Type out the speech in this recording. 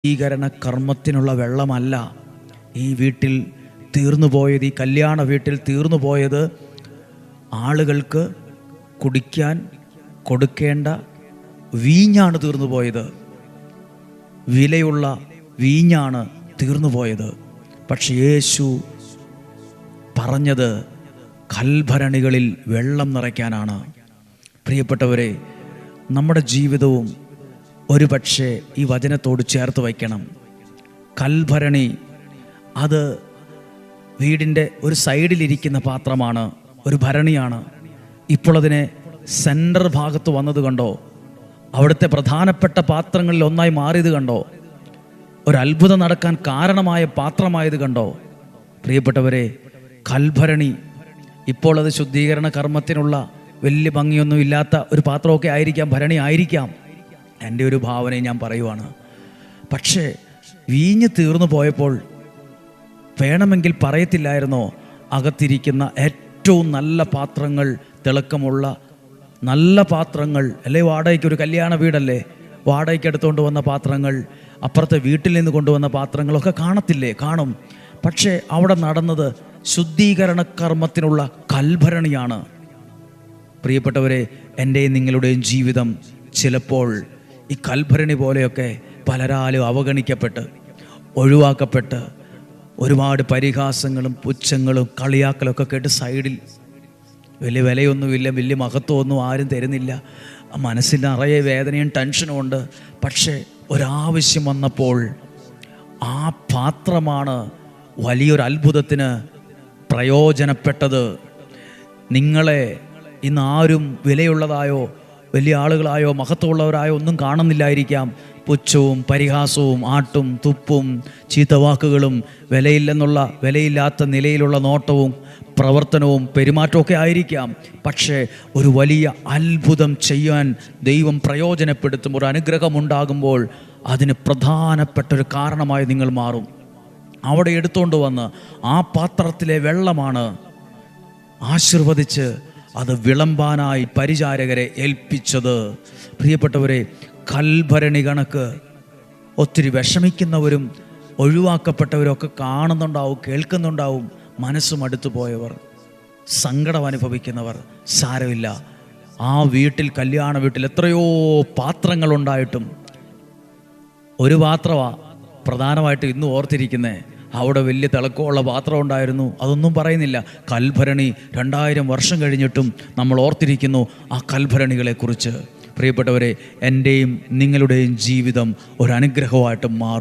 ശുദ്ധീകരണ കർമ്മത്തിനുള്ള വെള്ളമല്ല ഈ വീട്ടിൽ തീർന്നുപോയത്. ഈ കല്യാണ വീട്ടിൽ തീർന്നുപോയത് ആളുകൾക്ക് കുടിക്കാൻ കൊടുക്കേണ്ട വീഞ്ഞാണ് തീർന്നുപോയത്. വിലയുള്ള വീഞ്ഞാണ് തീർന്നുപോയത്. പക്ഷെ യേശു പറഞ്ഞത് കൽഭരണികളിൽ വെള്ളം നിറയ്ക്കാനാണ്. പ്രിയപ്പെട്ടവരെ, നമ്മുടെ ജീവിതവും ഒരു പക്ഷേ ഈ വചനത്തോട് ചേർത്ത് വയ്ക്കണം. കൽഭരണി അത് വീടിൻ്റെ ഒരു സൈഡിലിരിക്കുന്ന പാത്രമാണ്, ഒരു ഭരണിയാണ്. ഇപ്പോൾ അതിനെ സെൻറ്റർ ഭാഗത്ത് വന്നത് കണ്ടോ? അവിടുത്തെ പ്രധാനപ്പെട്ട പാത്രങ്ങളിൽ ഒന്നായി മാറിയത് കണ്ടോ? ഒരത്ഭുതം നടക്കാൻ കാരണമായ പാത്രമായത് കണ്ടോ? പ്രിയപ്പെട്ടവരെ, കൽഭരണി ഇപ്പോൾ അത് ശുദ്ധീകരണ കർമ്മത്തിനുള്ള വലിയ ഭംഗിയൊന്നും ഇല്ലാത്ത ഒരു പാത്രമൊക്കെ ആയിരിക്കാം, ഭരണി ആയിരിക്കാം. എൻ്റെ ഒരു ഭാവനയും ഞാൻ പറയുവാണ്. പക്ഷേ വീഞ്ഞ് തീർന്നു പോയപ്പോൾ വേണമെങ്കിൽ പറയത്തില്ലായിരുന്നോ, അകത്തിരിക്കുന്ന ഏറ്റവും നല്ല പാത്രങ്ങൾ, തിളക്കമുള്ള നല്ല പാത്രങ്ങൾ അല്ലേ? വാടകയ്ക്ക് ഒരു കല്യാണ വീടല്ലേ, വാടകയ്ക്ക് എടുത്തുകൊണ്ട് വന്ന പാത്രങ്ങൾ, അപ്പുറത്തെ വീട്ടിൽ നിന്ന് കൊണ്ടുവന്ന പാത്രങ്ങളൊക്കെ കാണത്തില്ലേ? കാണും. പക്ഷേ അവിടെ നടന്നത് ശുദ്ധീകരണ കർമ്മത്തിനുള്ള കൽഭരണിയാണ്. പ്രിയപ്പെട്ടവരെ, എൻ്റെയും നിങ്ങളുടെയും ജീവിതം ചിലപ്പോൾ ഈ കൽഭരണി പോലെയൊക്കെ പലരാലും അവഗണിക്കപ്പെട്ട് ഒഴിവാക്കപ്പെട്ട് ഒരുപാട് പരിഹാസങ്ങളും പുച്ഛങ്ങളും കളിയാക്കലൊക്കെ കേട്ട് സൈഡിൽ വലിയ വിലയൊന്നുമില്ല, വലിയ മഹത്വമൊന്നും ആരും തരുന്നില്ല, മനസ്സിൽ നിറയെ വേദനയും ടെൻഷനും ഉണ്ട്. പക്ഷേ ഒരാവശ്യം വന്നപ്പോൾ ആ പാത്രമാണ് വലിയൊരു അത്ഭുതത്തിന് പ്രയോജനപ്പെട്ടത്. നിങ്ങളെ ഇന്ന് ആരും വിലയുള്ളതായോ വലിയ ആളുകളായോ മഹത്വമുള്ളവരായോ ഒന്നും കാണുന്നില്ലായിരിക്കാം. പുച്ഛവും പരിഹാസവും ആട്ടും തുപ്പും ചീത്തവാക്കുകളും വിലയില്ലാത്ത നിലയിലുള്ള നോട്ടവും പ്രവർത്തനവും പെരുമാറ്റമൊക്കെ ആയിരിക്കാം. പക്ഷേ ഒരു വലിയ അത്ഭുതം ചെയ്യാൻ ദൈവം പ്രയോജനപ്പെടുത്തും. ഒരു അനുഗ്രഹമുണ്ടാകുമ്പോൾ അതിന് പ്രധാനപ്പെട്ടൊരു കാരണമായി നിങ്ങൾ മാറും. അവിടെ എടുത്തുകൊണ്ട് വന്ന് ആ പാത്രത്തിലെ വെള്ളമാണ് ആശീർവദിച്ച് അത് വിളമ്പാനായി പരിചാരകരെ ഏൽപ്പിച്ചത്. പ്രിയപ്പെട്ടവരെ, കൽഭരണി കണക്ക് ഒത്തിരി വിഷമിക്കുന്നവരും ഒഴിവാക്കപ്പെട്ടവരൊക്കെ കാണുന്നുണ്ടാവും, കേൾക്കുന്നുണ്ടാവും. മനസ്സും അടുത്തു പോയവർ, സങ്കടം അനുഭവിക്കുന്നവർ, സാരമില്ല. ആ വീട്ടിൽ, കല്യാണ വീട്ടിൽ എത്രയോ പാത്രങ്ങളുണ്ടായിട്ടും ഒരു പാത്രമാണ് പ്രധാനമായിട്ട് ഇന്ന് ഓർത്തിരിക്കുന്നത്. അവിടെ വലിയ തിളക്കമുള്ള പാത്രം ഉണ്ടായിരുന്നു, അതൊന്നും പറയുന്നില്ല. കൽഭരണി 2000 വർഷം കഴിഞ്ഞിട്ടും നമ്മൾ ഓർത്തിരിക്കുന്നു ആ കൽഭരണികളെക്കുറിച്ച്. പ്രിയപ്പെട്ടവരെ, എൻ്റെയും നിങ്ങളുടെയും ജീവിതം ഒരു അനുഗ്രഹമായിട്ട് മാറും.